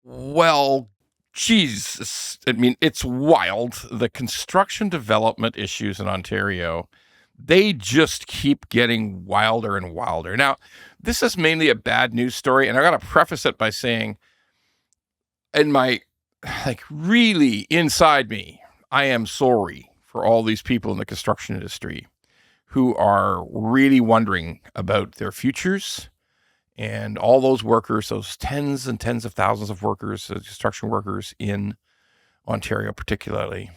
Well, Jesus. I mean, it's wild. The construction development issues in Ontario, they just keep getting wilder and wilder. Now, this is mainly a bad news story, and I got to preface it by saying, in my, really inside me, I am sorry for all these people in the construction industry who are really wondering about their futures and all those workers, those tens and tens of thousands of workers, construction workers in Ontario, particularly.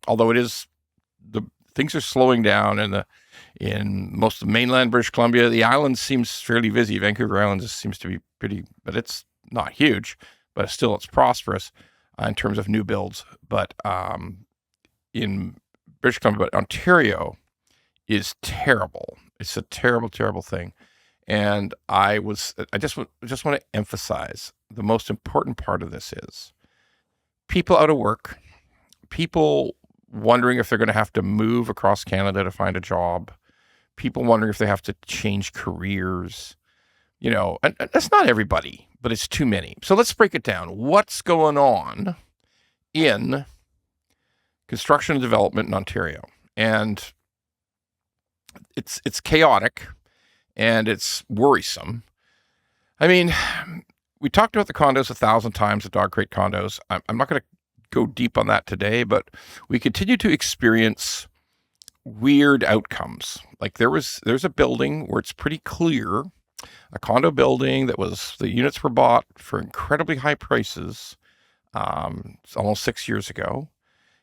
Although the things are slowing down, and in most of mainland British Columbia, the island seems fairly busy. Vancouver Island seems to be pretty, but it's not huge, but still it's prosperous in terms of new builds. But in British Columbia, but Ontario is terrible. It's a terrible, terrible thing. And I just want to emphasize the most important part of this is people out of work, people wondering if they're going to have to move across Canada to find a job, people wondering if they have to change careers, and that's not everybody, but it's too many. So let's break it down. What's going on in construction and development in Ontario? And it's chaotic. And it's worrisome. I mean, we talked about the condos 1,000 times, the dog crate condos. I'm not going to go deep on that today, but we continue to experience weird outcomes. Like there's a building where it's pretty clear, a condo building the units were bought for incredibly high prices, almost 6 years ago.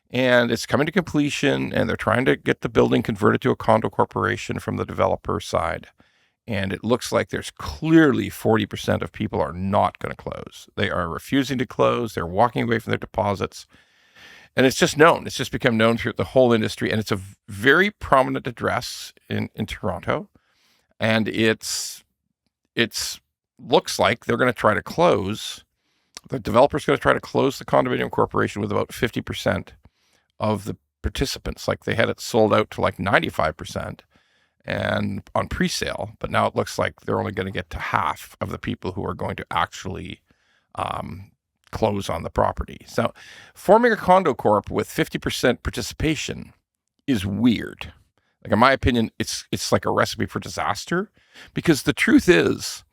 And it's coming to completion, and they're trying to get the building converted to a condo corporation from the developer side. And it looks like there's clearly 40% of people are not going to close. They are refusing to close. They're walking away from their deposits. And it's just known. It's just become known throughout the whole industry. And it's a very prominent address in Toronto. And it's looks like they're going to try to close. The developer's going to try to close the condominium corporation with about 50% of the participants. Like they had it sold out to like 95%. And on pre-sale, but now it looks like they're only going to get to half of the people who are going to actually close on the property. So forming a condo corp with 50% participation is weird. Like in my opinion, it's like a recipe for disaster, because the truth is,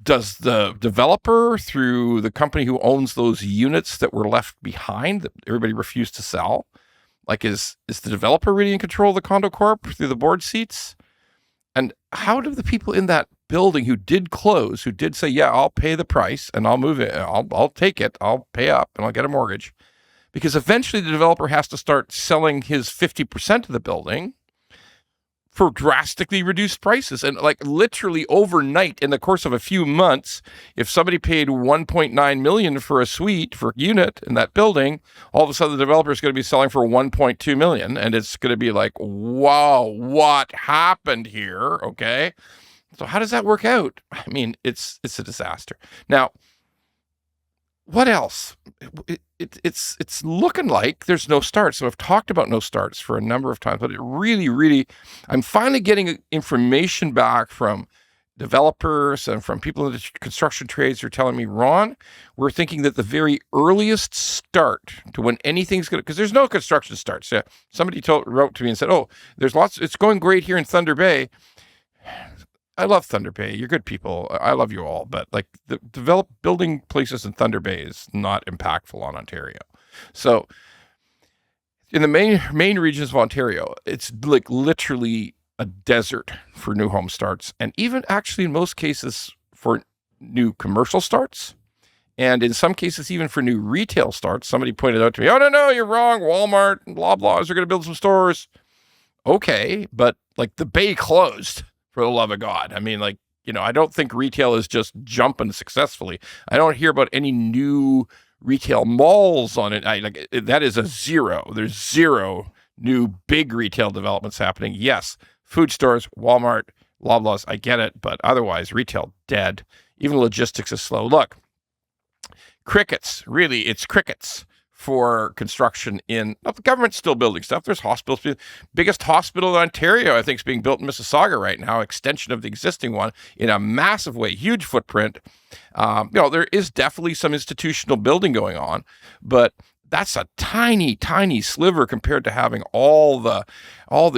does the developer, through the company who owns those units that were left behind that everybody refused to sell, like, is the developer really in control of the condo corp through the board seats? And how do the people in that building who did close, who did say, yeah, I'll pay the price and I'll move it, I'll take it, I'll pay up and I'll get a mortgage? Because eventually the developer has to start selling his 50% of the building for drastically reduced prices. And like literally overnight, in the course of a few months, if somebody paid $1.9 million for a suite for unit in that building, all of a sudden the developer is going to be selling for $1.2 million. And it's going to be like, wow, what happened here? Okay. So how does that work out? I mean, it's a disaster. Now, what else? It's looking like there's no starts. So I've talked about no starts for a number of times, but it really, I'm finally getting information back from developers and from people in the construction trades who are telling me, Ron, we're thinking that the very earliest start to when anything's going to, because there's no construction starts. Yeah, somebody wrote to me and said, oh, there's lots, it's going great here in Thunder Bay. I love Thunder Bay. You're good people. I love you all. But like building places in Thunder Bay is not impactful on Ontario. So in the main regions of Ontario, it's like literally a desert for new home starts. And even actually in most cases for new commercial starts. And in some cases, even for new retail starts. Somebody pointed out to me, oh, no, you're wrong. Walmart and blah, blah, are going to build some stores. Okay. But like the Bay closed. For the love of God. I mean, like, I don't think retail is just jumping successfully. I don't hear about any new retail malls on it. That is a zero. There's zero new big retail developments happening. Yes, food stores, Walmart, Loblaws, I get it. But otherwise, retail dead. Even logistics is slow. Look, crickets, really, it's crickets for construction the government's still building stuff. There's hospitals. Biggest hospital in Ontario, I think, is being built in Mississauga right now, extension of the existing one in a massive way, huge footprint. There is definitely some institutional building going on, but that's a tiny, tiny sliver compared to having all the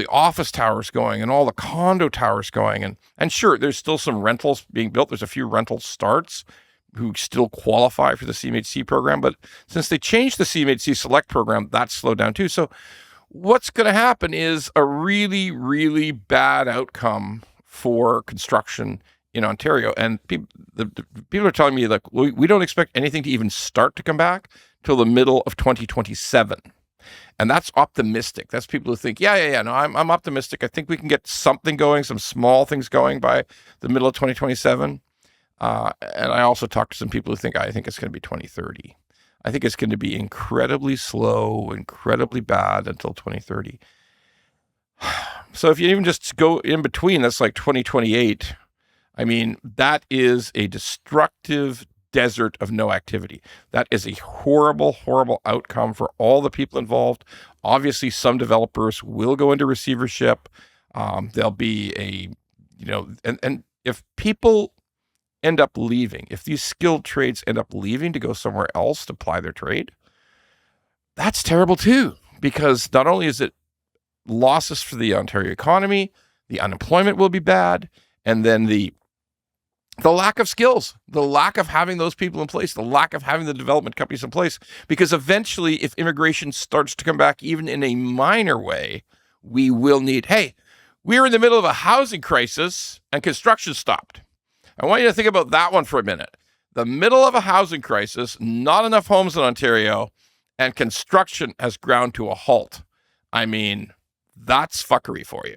office towers going and all the condo towers going. And sure, there's still some rentals being built. There's a few rental starts who still qualify for the CMHC program. But since they changed the CMHC Select program, that's slowed down too. So what's going to happen is a really, really bad outcome for construction in Ontario. And people are telling me, like, we don't expect anything to even start to come back till the middle of 2027. And that's optimistic. That's people who think, no, I'm optimistic. I think we can get something going, some small things going by the middle of 2027. And I also talked to some people who think, I think it's going to be 2030. I think it's going to be incredibly slow, incredibly bad until 2030. So if you even just go in between, that's like 2028. I mean, that is a destructive desert of no activity. That is a horrible, horrible outcome for all the people involved. Obviously, some developers will go into receivership. There'll be and if people end up leaving, if these skilled trades end up leaving to go somewhere else to ply their trade, that's terrible too, because not only is it losses for the Ontario economy, the unemployment will be bad, and then the lack of skills, the lack of having those people in place, the lack of having the development companies in place, because eventually if immigration starts to come back even in a minor way, we will need, we're in the middle of a housing crisis and construction stopped. I want you to think about that one for a minute. The middle of a housing crisis, not enough homes in Ontario, and construction has ground to a halt. I mean, that's fuckery for you.